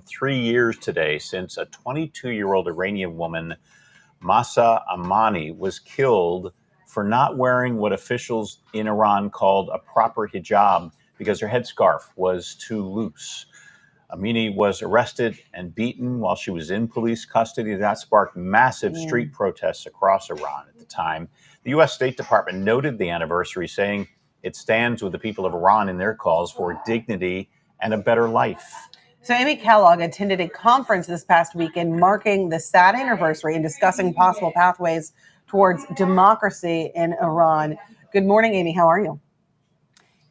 3 years today since a 22-year-old Iranian woman, Mahsa Amini, was killed for not wearing what officials in Iran called a proper hijab because her headscarf was too loose. Amini was arrested and beaten while she was in police custody. That sparked massive street protests across Iran at the time. The U.S. State Department noted the anniversary, saying it stands with the people of Iran in their calls for dignity and a better life. So Amy Kellogg attended a conference this past weekend marking the sad anniversary and discussing possible pathways towards democracy in Iran. Good morning, Amy. How are you?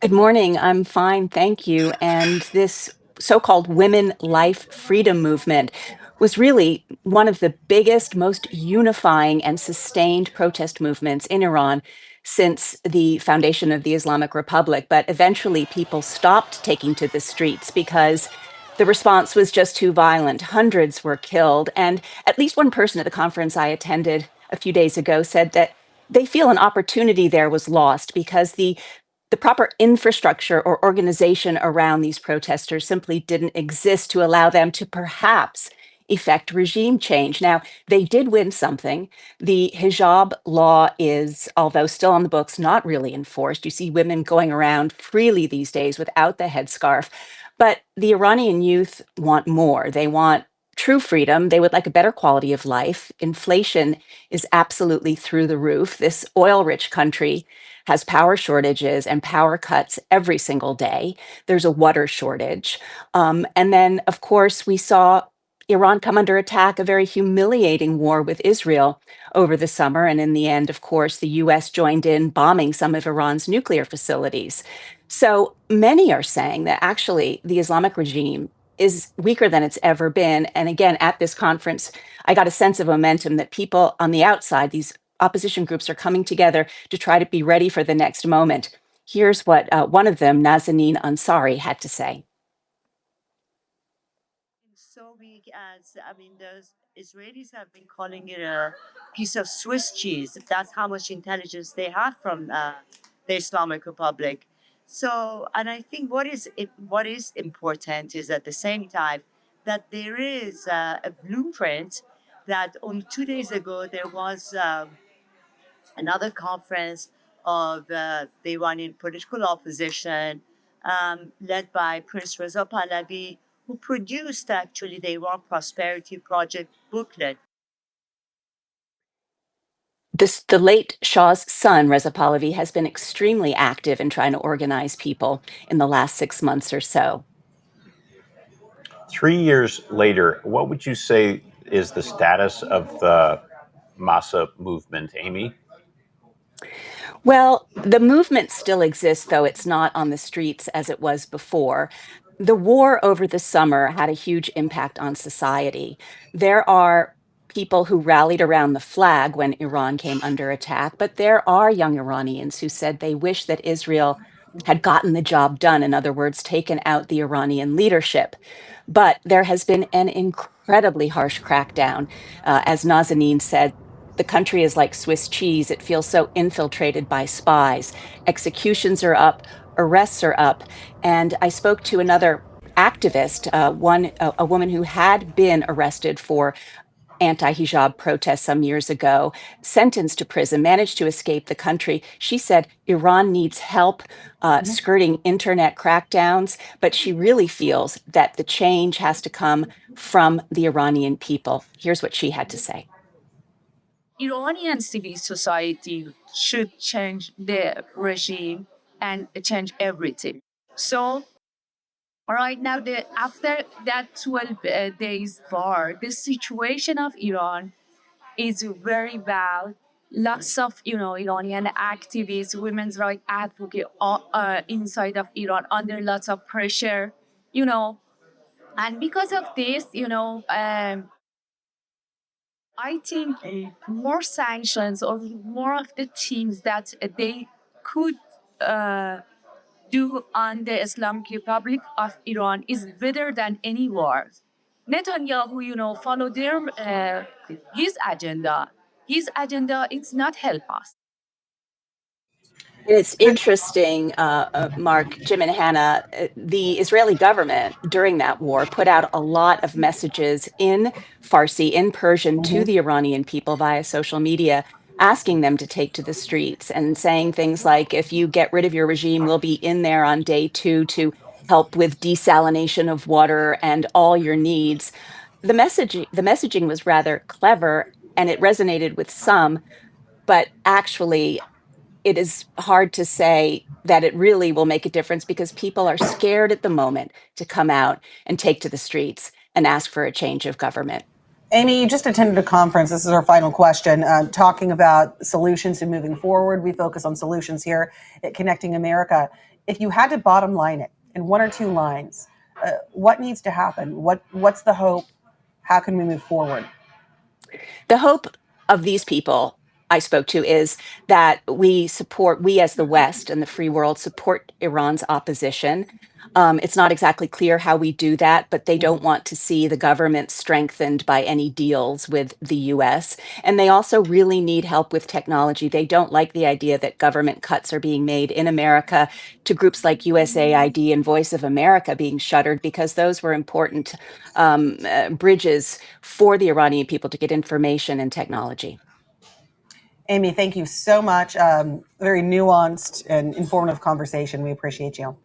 Good morning. I'm fine, thank you. And this so-called women life freedom movement was really one of the biggest, most unifying and sustained protest movements in Iran since the foundation of the Islamic Republic. But eventually people stopped taking to the streets because the response was just too violent. Hundreds were killed. And at least one person at the conference I attended a few days ago said that they feel an opportunity there was lost because the proper infrastructure or organization around these protesters simply didn't exist to allow them to perhaps effect regime change. Now, they did win something. The hijab law is, although still on the books, not really enforced. You see women going around freely these days without the headscarf. But the Iranian youth want more. They want true freedom. They would like a better quality of life. Inflation is absolutely through the roof. This oil rich country has power shortages and power cuts every single day. There's a water shortage. And then, of course, we saw Iran come under attack, a very humiliating war with Israel over the summer. And in the end, of course, the US joined in bombing some of Iran's nuclear facilities. So many are saying that actually the Islamic regime is weaker than it's ever been. And again, at this conference, I got a sense of momentum that people on the outside, these opposition groups, are coming together to try to be ready for the next moment. Here's what one of them, Nazanin Ansari, had to say. So big as, those Israelis have been calling it a piece of Swiss cheese. That's how much intelligence they have from the Islamic Republic. So, and I think what is important is at the same time that there is a blueprint that only 2 days ago there was another conference of the Iranian political opposition, led by Prince Reza Pahlavi, who produced actually the Iran Prosperity Project booklet. The late Shah's son, Reza Pahlavi, has been extremely active in trying to organize people in the last 6 months or so. 3 years later, what would you say is the status of the Mahsa movement, Amy? Well, the movement still exists, though it's not on the streets as it was before. The war over the summer had a huge impact on society. There are people who rallied around the flag when Iran came under attack, but there are young Iranians who said they wish that Israel had gotten the job done. In other words, taken out the Iranian leadership. But there has been an incredibly harsh crackdown. As Nazanin said, the country is like Swiss cheese. It feels so infiltrated by spies. Executions are up, arrests are up. And I spoke to another activist, a woman who had been arrested for anti-hijab protests some years ago, sentenced to prison, managed to escape the country. She said Iran needs help skirting internet crackdowns, but she really feels that the change has to come from the Iranian people. Here's what she had to say. Iranian civil society should change the regime and change everything. So right now, after that 12 days war, the situation of Iran is very bad. Lots of, Iranian activists, women's rights advocates inside of Iran under lots of pressure, and because of this, I think more sanctions or more of the things that they could do on the Islamic Republic of Iran is better than any war. Netanyahu, follow his agenda. His agenda is not help us. It's interesting, Mark, Jim, and Hannah. The Israeli government during that war put out a lot of messages in Farsi, in Persian, to Mhm. the Iranian people via social media, asking them to take to the streets and saying things like, if you get rid of your regime, we'll be in there on day 2 to help with desalination of water and all your needs. The messaging was rather clever and it resonated with some, but actually it is hard to say that it really will make a difference because people are scared at the moment to come out and take to the streets and ask for a change of government. Amy, you just attended a conference. This is our final question, talking about solutions and moving forward. We focus on solutions here at Connecting America. If you had to bottom line it in 1 or 2 lines, what needs to happen? What's the hope? How can we move forward? The hope of these people I spoke to is that we as the West and the free world support Iran's opposition. It's not exactly clear how we do that, but they don't want to see the government strengthened by any deals with the US. And they also really need help with technology. They don't like the idea that government cuts are being made in America to groups like USAID and Voice of America being shuttered because those were important bridges for the Iranian people to get information and technology. Amy, thank you so much. Very nuanced and informative conversation. We appreciate you.